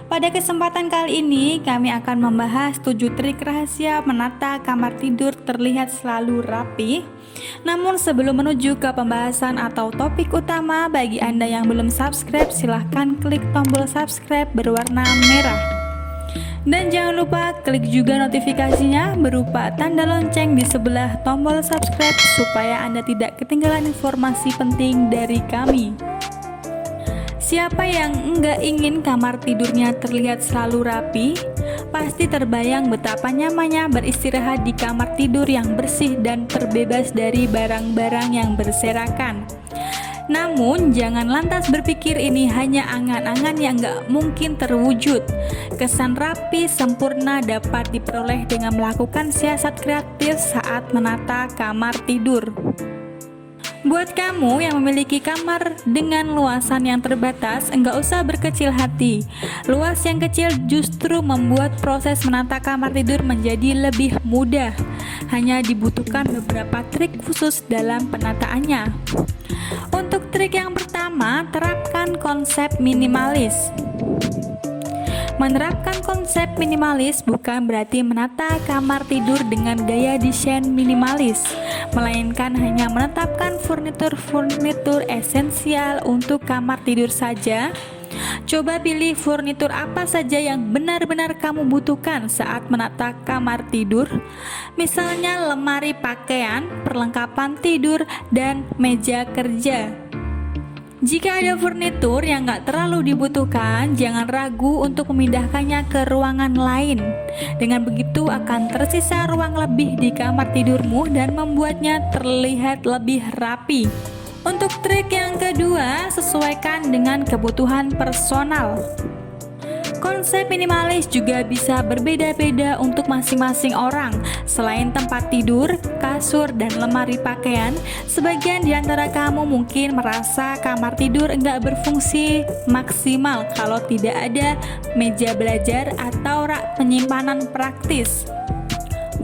Pada kesempatan kali ini, kami akan membahas 7 trik rahasia menata kamar tidur terlihat selalu rapi. Namun sebelum menuju ke pembahasan atau topik utama, bagi Anda yang belum subscribe, silahkan klik tombol subscribe berwarna merah. Dan jangan lupa klik juga notifikasinya berupa tanda lonceng di sebelah tombol subscribe supaya Anda tidak ketinggalan informasi penting dari kami. Siapa yang enggak ingin kamar tidurnya terlihat selalu rapi? Pasti terbayang betapa nyamannya beristirahat di kamar tidur yang bersih dan terbebas dari barang-barang yang berserakan. Namun, jangan lantas berpikir ini hanya angan-angan yang gak mungkin terwujud. Kesan rapi sempurna dapat diperoleh dengan melakukan siasat kreatif saat menata kamar tidur. Buat kamu yang memiliki kamar dengan luasan yang terbatas, enggak usah berkecil hati. Luas yang kecil justru membuat proses menata kamar tidur menjadi lebih mudah. Hanya dibutuhkan beberapa trik khusus dalam penataannya. Untuk trik yang pertama, terapkan konsep minimalis. Menerapkan konsep minimalis bukan berarti menata kamar tidur dengan gaya desain minimalis, melainkan hanya menetapkan furnitur esensial untuk kamar tidur saja. Coba pilih furnitur apa saja yang benar-benar kamu butuhkan saat menata kamar tidur. Misalnya lemari pakaian, perlengkapan tidur, dan meja kerja. Jika ada furnitur yang gak terlalu dibutuhkan, jangan ragu untuk memindahkannya ke ruangan lain. Dengan begitu akan tersisa ruang lebih di kamar tidurmu dan membuatnya terlihat lebih rapi. Untuk trik yang kedua, sesuaikan dengan kebutuhan personal. Konsep minimalis juga bisa berbeda-beda untuk masing-masing orang. Selain tempat tidur, kasur, dan lemari pakaian, sebagian di antara kamu mungkin merasa kamar tidur enggak berfungsi maksimal kalau tidak ada meja belajar atau rak penyimpanan praktis.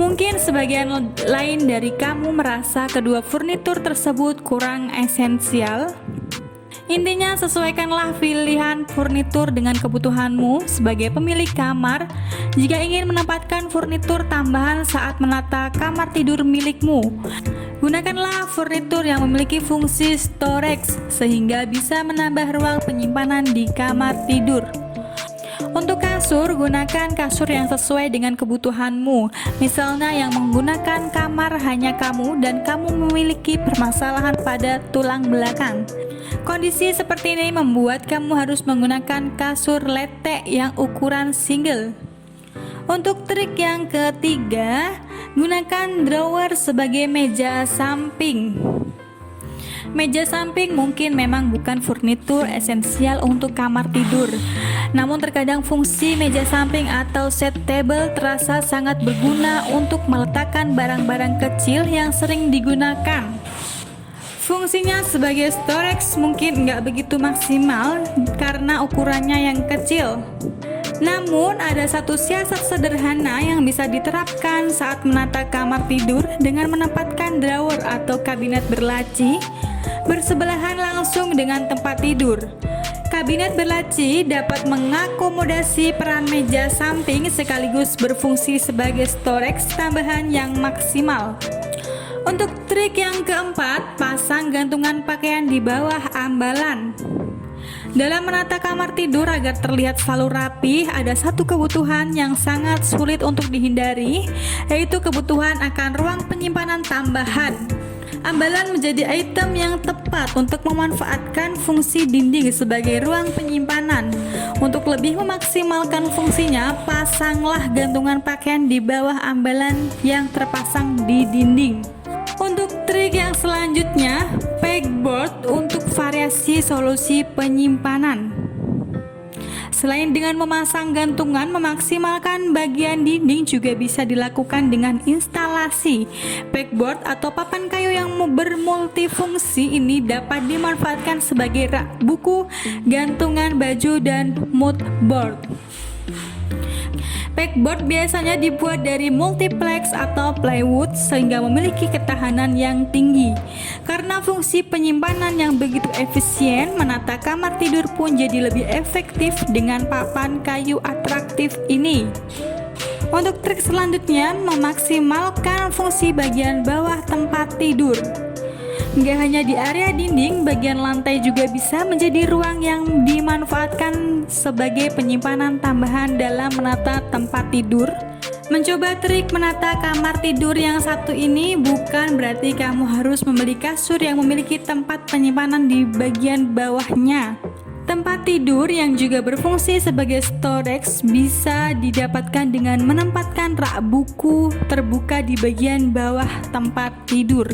Mungkin sebagian lain dari kamu merasa kedua furnitur tersebut kurang esensial. Intinya, sesuaikanlah pilihan furnitur dengan kebutuhanmu sebagai pemilik kamar. Jika ingin menempatkan furnitur tambahan saat menata kamar tidur milikmu, gunakanlah furnitur yang memiliki fungsi storage sehingga bisa menambah ruang penyimpanan di kamar tidur. Untuk kasur, gunakan kasur yang sesuai dengan kebutuhanmu. Misalnya yang menggunakan kamar hanya kamu dan kamu memiliki permasalahan pada tulang belakang. Kondisi seperti ini membuat kamu harus menggunakan kasur letek yang ukuran single. Untuk trik yang ketiga, gunakan drawer sebagai meja samping. Meja samping mungkin memang bukan furnitur esensial untuk kamar tidur. Namun terkadang fungsi meja samping atau set table terasa sangat berguna untuk meletakkan barang-barang kecil yang sering digunakan. Fungsinya sebagai storage mungkin nggak begitu maksimal karena ukurannya yang kecil. Namun ada satu siasat sederhana yang bisa diterapkan saat menata kamar tidur dengan menempatkan drawer atau kabinet berlaci bersebelahan langsung dengan tempat tidur. Kabinet berlaci dapat mengakomodasi peran meja samping sekaligus berfungsi sebagai storage tambahan yang maksimal. Untuk trik yang keempat, pasang gantungan pakaian di bawah ambalan. Dalam menata kamar tidur agar terlihat selalu rapi, ada satu kebutuhan yang sangat sulit untuk dihindari, yaitu kebutuhan akan ruang penyimpanan tambahan. Ambalan menjadi item yang tepat untuk memanfaatkan fungsi dinding sebagai ruang penyimpanan. Untuk lebih memaksimalkan fungsinya, pasanglah gantungan pakaian di bawah ambalan yang terpasang di dinding. Untuk trik yang selanjutnya, pegboard untuk variasi solusi penyimpanan. Selain dengan memasang gantungan, memaksimalkan bagian dinding juga bisa dilakukan dengan instalasi pegboard atau papan kayu yang bermultifungsi. Ini dapat dimanfaatkan sebagai rak buku, gantungan baju, dan mood board. Pegboard biasanya dibuat dari multiplex atau plywood sehingga memiliki ketahanan yang tinggi. Karena fungsi penyimpanan yang begitu efisien, menata kamar tidur pun jadi lebih efektif dengan papan kayu atraktif ini. Untuk trik selanjutnya, memaksimalkan fungsi bagian bawah tempat tidur. Nggak hanya di area dinding, bagian lantai juga bisa menjadi ruang yang dimanfaatkan sebagai penyimpanan tambahan dalam menata tempat tidur. Mencoba trik menata kamar tidur yang satu ini bukan berarti kamu harus membeli kasur yang memiliki tempat penyimpanan di bagian bawahnya. Tempat tidur yang juga berfungsi sebagai storage bisa didapatkan dengan menempatkan rak buku terbuka di bagian bawah tempat tidur.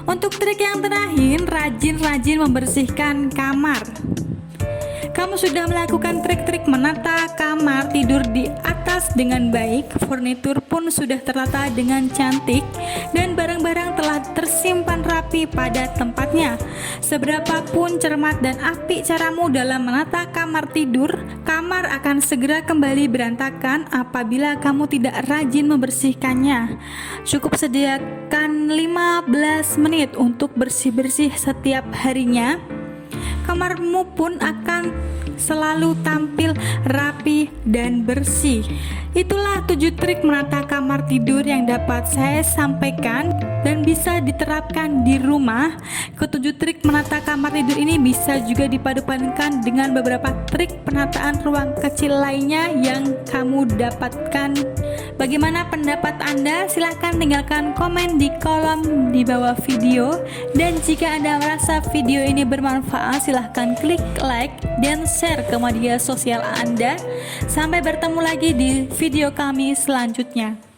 Untuk trik yang terakhir, rajin-rajin membersihkan kamar. Kamu sudah melakukan trik-trik menata kamar tidur di atas dengan baik, furnitur pun sudah tertata dengan cantik, dan barang-barang telah tersimpan rapi pada tempatnya. Seberapapun cermat dan apik caramu dalam menata kamar tidur, kamar akan segera kembali berantakan apabila kamu tidak rajin membersihkannya. Cukup sediakan 15 menit untuk bersih-bersih setiap harinya. Kamarmu pun akan selalu tampil rapi dan bersih. Itulah 7 trik menata kamar tidur yang dapat saya sampaikan dan bisa diterapkan di rumah. Ketujuh trik menata kamar tidur ini bisa juga dipadupadankan dengan beberapa trik penataan ruang kecil lainnya yang kamu dapatkan. Bagaimana pendapat Anda? Silahkan tinggalkan komen di kolom di bawah video. Dan jika Anda merasa video ini bermanfaat, silahkan klik like dan share ke media sosial Anda. Sampai bertemu lagi di video kami selanjutnya.